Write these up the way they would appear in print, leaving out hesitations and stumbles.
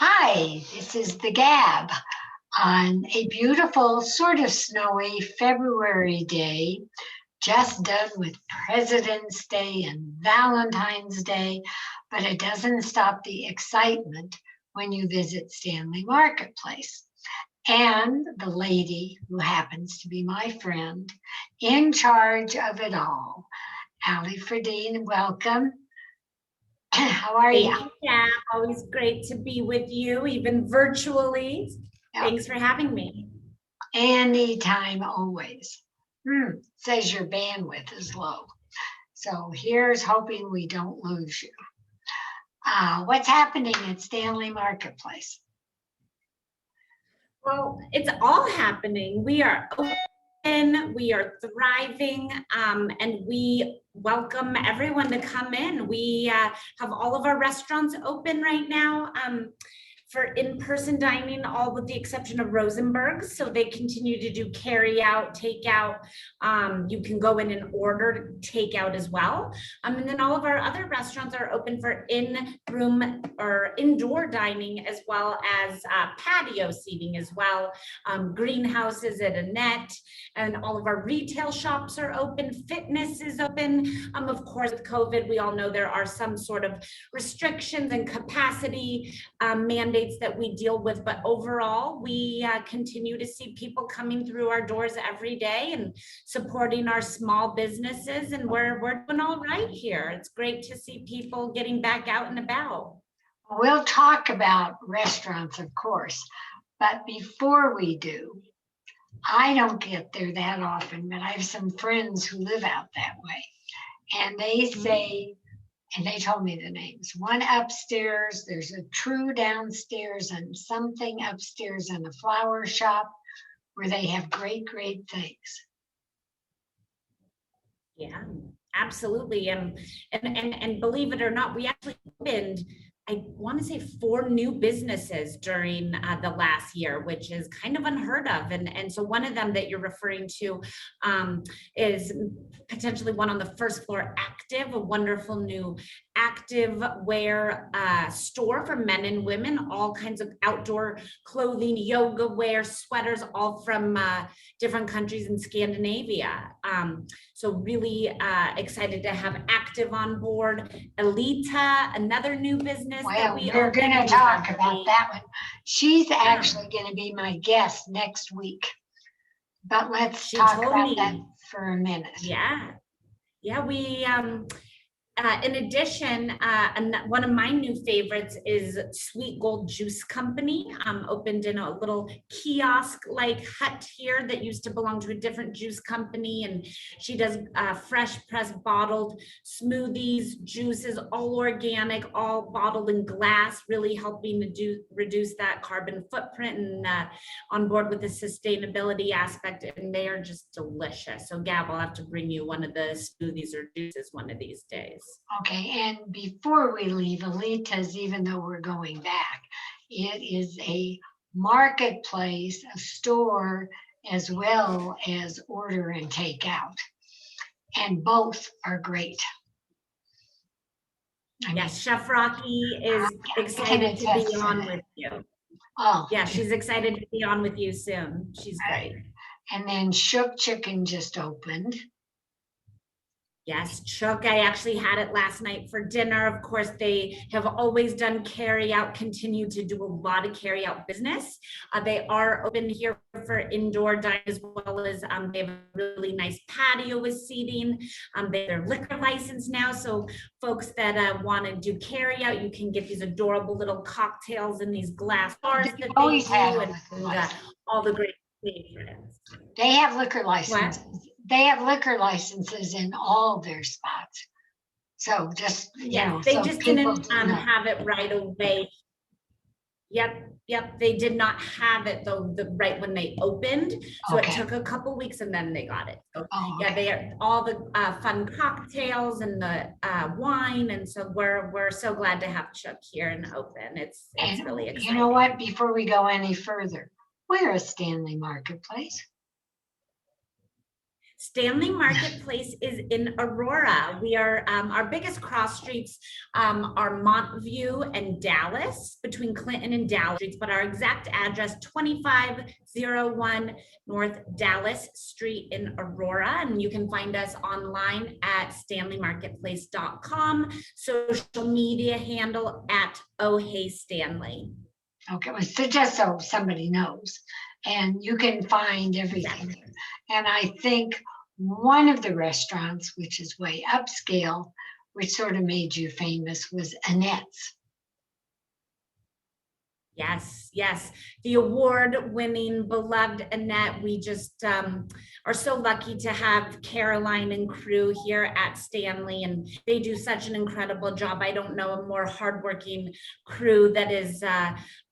Hi, this is the Gabb on a beautiful, sort of snowy February day, just done with President's Day and Valentine's Day, but it doesn't stop the excitement when you visit Stanley Marketplace. And the lady who happens to be my friend in charge of it all, Fredeen, welcome. How are you? Thank you, Gabb. Always great to be with you, even virtually. Yep. Thanks for having me. Anytime, always. Says your bandwidth is low. So here's hoping we don't lose you. What's happening at Stanley Marketplace? Well, it's all happening. We are open, we are thriving, and we welcome everyone to come in. We have all of our restaurants open right now for in-person dining, all with the exception of Rosenberg's. So they continue to do carry out, takeout. You can go in and order takeout as well. And then all of our other restaurants are open for in-room or indoor dining, as well as patio seating as well. Greenhouses at Annette, and all of our retail shops are open. Fitness is open. Of course, with COVID, we all know there are some sort of restrictions and capacity mandates that we deal with, but overall, we continue to see people coming through our doors every day and supporting our small businesses, and we're doing all right here. It's great to see people getting back out and about. We'll talk about restaurants, of course, but before we do, I don't get there that often, but I have some friends who live out that way, and they say, and they told me the names. One upstairs, there's a True downstairs, and something upstairs in a flower shop where they have great, great things. Yeah, absolutely. And believe it or not, we actually opened, I want to say 4 new businesses during the last year, which is kind of unheard of. And so one of them that you're referring to is potentially one on the first floor, Active, a wonderful new active wear store for men and women, all kinds of outdoor clothing, yoga wear, sweaters, all from different countries in Scandinavia. So really excited to have Active on board. Elita, another new business. Well, we're going to talk about that one. She's actually going to be my guest next week. But let's talk about that for a minute. Yeah, we in addition, one of my new favorites is Sweet Gold Juice Company, opened in a little kiosk-like hut here that used to belong to a different juice company, and she does fresh pressed bottled smoothies, juices, all organic, all bottled in glass, really helping to reduce that carbon footprint, and on board with the sustainability aspect, and they are just delicious. So Gabb, I'll have to bring you one of the smoothies or juices one of these days. Okay, and before we leave, Elita's, even though we're going back, it is a marketplace, a store, as well as order and takeout. And both are great. Yes, Chef Rocky is excited to be on with you. Oh. Yeah, she's excited to be on with you soon. She's great. And then Shook Chicken just opened. Yes, Chook, I actually had it last night for dinner. Of course, they have always done carry out, continue to do a lot of carry out business. They are open here for indoor dining, as well as they have a really nice patio with seating. They have their liquor license now, so folks that want to do carry out, you can get these adorable little cocktails in these glass bars that they do, and all the great favorites. They have liquor licenses. What? They have liquor licenses in all their spots. So just, you know, they just didn't have it right away. Yep. They did not have it though right when they opened. So it took a couple weeks and then they got it. So yeah, they are all the fun cocktails and the wine. And so we're so glad to have Chook here and open. It's really exciting. You know what? Before we go any further, we're a Stanley Marketplace. Stanley Marketplace is in Aurora. We are, our biggest cross streets are Montview and Dallas, between Clinton and Dallas streets, but our exact address, 2501 North Dallas Street in Aurora. And you can find us online at stanleymarketplace.com, social media handle at Oh Hey Stanley. Okay, well, so just so somebody knows, and you can find everything. Exactly. And I think one of the restaurants, which is way upscale, which sort of made you famous, was Annette's. Yes, yes. The award-winning, beloved Annette. We just are so lucky to have Caroline and crew here at Stanley, and they do such an incredible job. I don't know a more hardworking crew that is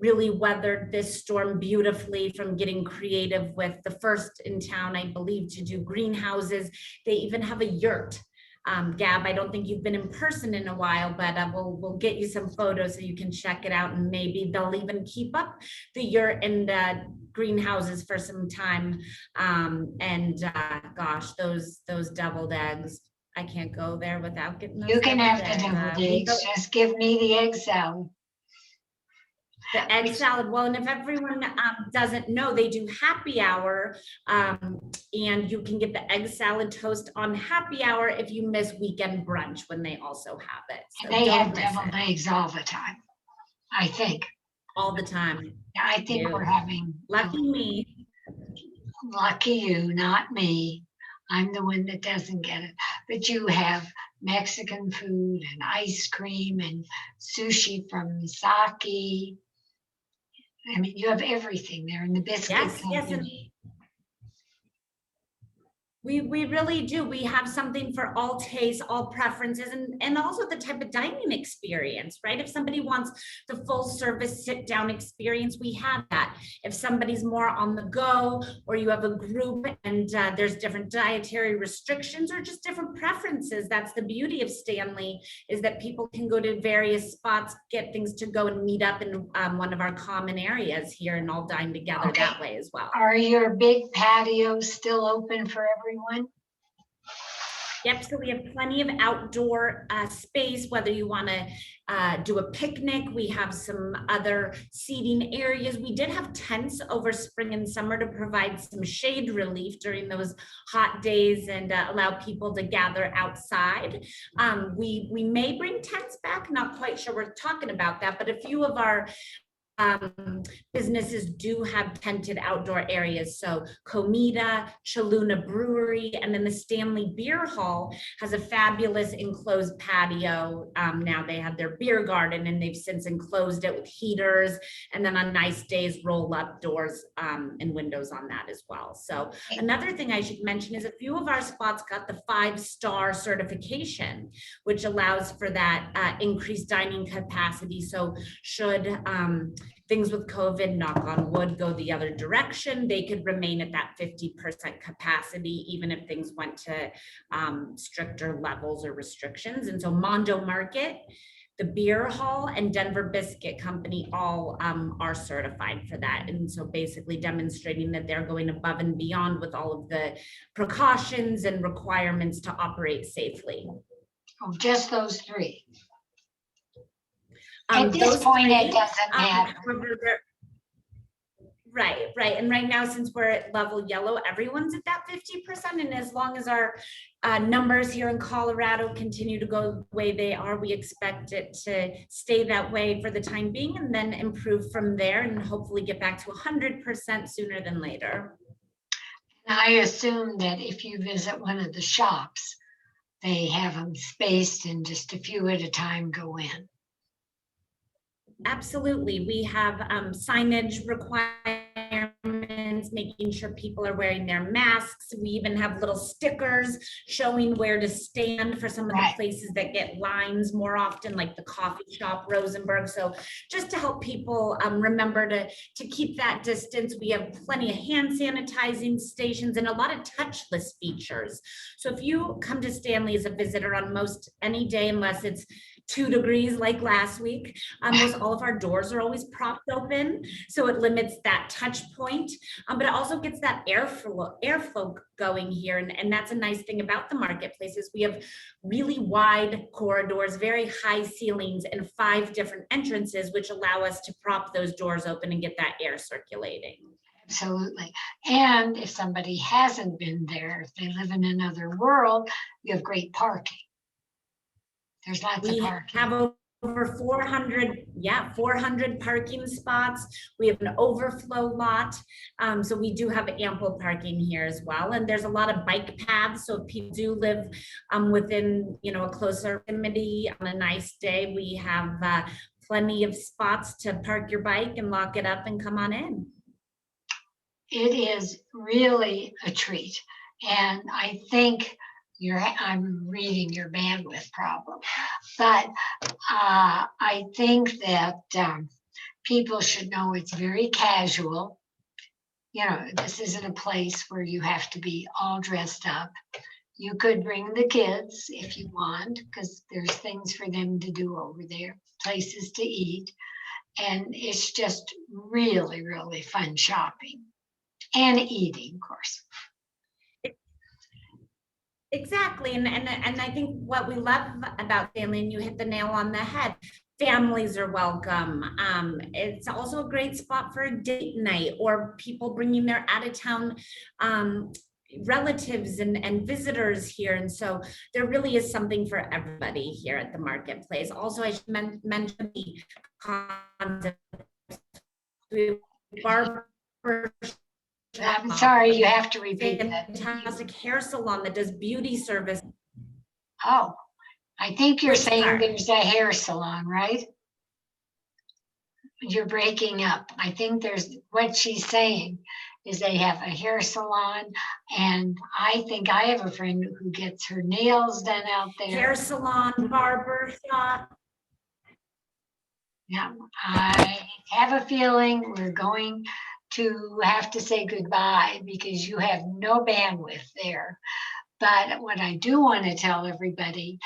really weathered this storm beautifully, from getting creative with the first in town, I believe, to do greenhouses. They even have a yurt. Gabb, I don't think you've been in person in a while, but we'll get you some photos so you can check it out, and maybe they'll even keep up the yurt and greenhouses for some time. Gosh, those deviled eggs, I can't go there without getting those. You can have the deviled deviled eggs, just give me the egg salad. The egg salad. Well, and if everyone doesn't know, they do happy hour, and you can get the egg salad toast on happy hour if you miss weekend brunch, when they also have it. So they have deviled eggs all the time, I think. All the time. Yeah, I think we're having. Lucky me. Lucky you, not me. I'm the one that doesn't get it. But you have Mexican food and ice cream and sushi from Misaki. I mean, you have everything there in the biscuit company. Yes, and we really do. We have something for all tastes, all preferences, and also the type of dining experience, right? If somebody wants the full service sit down experience, we have that. If somebody's more on the go, or you have a group and there's different dietary restrictions or just different preferences, that's the beauty of Stanley, is that people can go to various spots, get things to go, and meet up in one of our common areas here and all dine together that way as well. Are your big patios still open for everyone? Yep, so we have plenty of outdoor space, whether you want to do a picnic. We have some other seating areas. We did have tents over spring and summer to provide some shade relief during those hot days and allow people to gather outside. We may bring tents back, not quite sure we're talking about that, but a few of our businesses do have tented outdoor areas. So Comida, Chaluna Brewery, and then the Stanley Beer Hall has a fabulous enclosed patio. Now they have their beer garden, and they've since enclosed it with heaters, and then on nice days roll up doors and windows on that as well. So another thing I should mention is a few of our spots got the 5-star certification, which allows for that increased dining capacity. So should things with COVID, knock on wood, go the other direction, they could remain at that 50% capacity, even if things went to stricter levels or restrictions. And so Mondo Market, the Beer Hall, and Denver Biscuit Company all are certified for that. And so basically demonstrating that they're going above and beyond with all of the precautions and requirements to operate safely. Oh, just those three. At this point, it doesn't matter. Right. And right now, since we're at level yellow, everyone's at that 50%. And as long as our numbers here in Colorado continue to go the way they are, we expect it to stay that way for the time being, and then improve from there, and hopefully get back to 100% sooner than later. I assume that if you visit one of the shops, they have them spaced and just a few at a time go in. Absolutely. We have signage requirements, making sure people are wearing their masks. We even have little stickers showing where to stand for some of the places that get lines more often, like the coffee shop, Rosenberg. So just to help people remember to keep that distance. We have plenty of hand sanitizing stations and a lot of touchless features. So if you come to Stanley as a visitor on most any day, unless it's 2 degrees like last week. Almost all of our doors are always propped open, so it limits that touch point, but it also gets that airflow going here. And that's a nice thing about the marketplace is we have really wide corridors, very high ceilings, and 5 different entrances, which allow us to prop those doors open and get that air circulating. Absolutely. And if somebody hasn't been there, if they live in another world, you have great parking. There's lots of We parking. have over 400 parking spots. We have an overflow lot. So we do have ample parking here as well. And there's a lot of bike paths. So if people do live within, a closer proximity on a nice day, we have plenty of spots to park your bike and lock it up and come on in. It is really a treat. And I think I'm reading your bandwidth problem, but I think that people should know it's very casual. This isn't a place where you have to be all dressed up. You could bring the kids if you want, because there's things for them to do over there, places to eat. And it's just really, really fun shopping and eating, of course. Exactly. And I think what we love about Stanley, and you hit the nail on the head, families are welcome. It's also a great spot for a date night or people bringing their out-of-town relatives and visitors here. And so there really is something for everybody here at the marketplace. Also, I should mention the concept barber. I'm sorry, you have to repeat that. Fantastic hair salon that does beauty service. Oh, I think you're saying part? there's a hair salon, right? You're breaking up. I think what she's saying is they have a hair salon, and I think I have a friend who gets her nails done out there. Hair salon, barber shop. Yeah, I have a feeling we're going to have to say goodbye because you have no bandwidth there. But what I do want to tell everybody,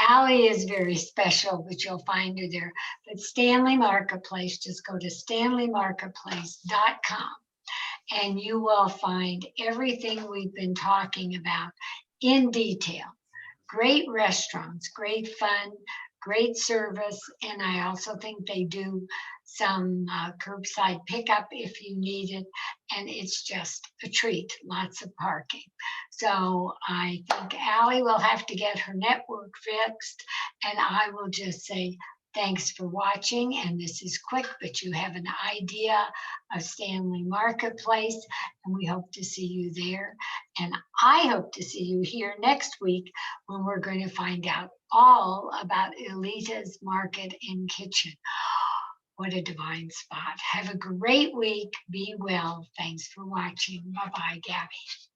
Allie is very special, but you'll find her there. But Stanley Marketplace, just go to stanleymarketplace.com and you will find everything we've been talking about in detail. Great restaurants, great fun, great service, and I also think they do some curbside pickup if you need it, and it's just a treat, lots of parking. So I think Allie will have to get her network fixed, and I will just say thanks for watching, and this is quick, but you have an idea of Stanley Marketplace, and we hope to see you there. And I hope to see you here next week when we're going to find out all about Elita's Market and Kitchen. What a divine spot. Have a great week. Be well. Thanks for watching. Bye-bye, Gabby.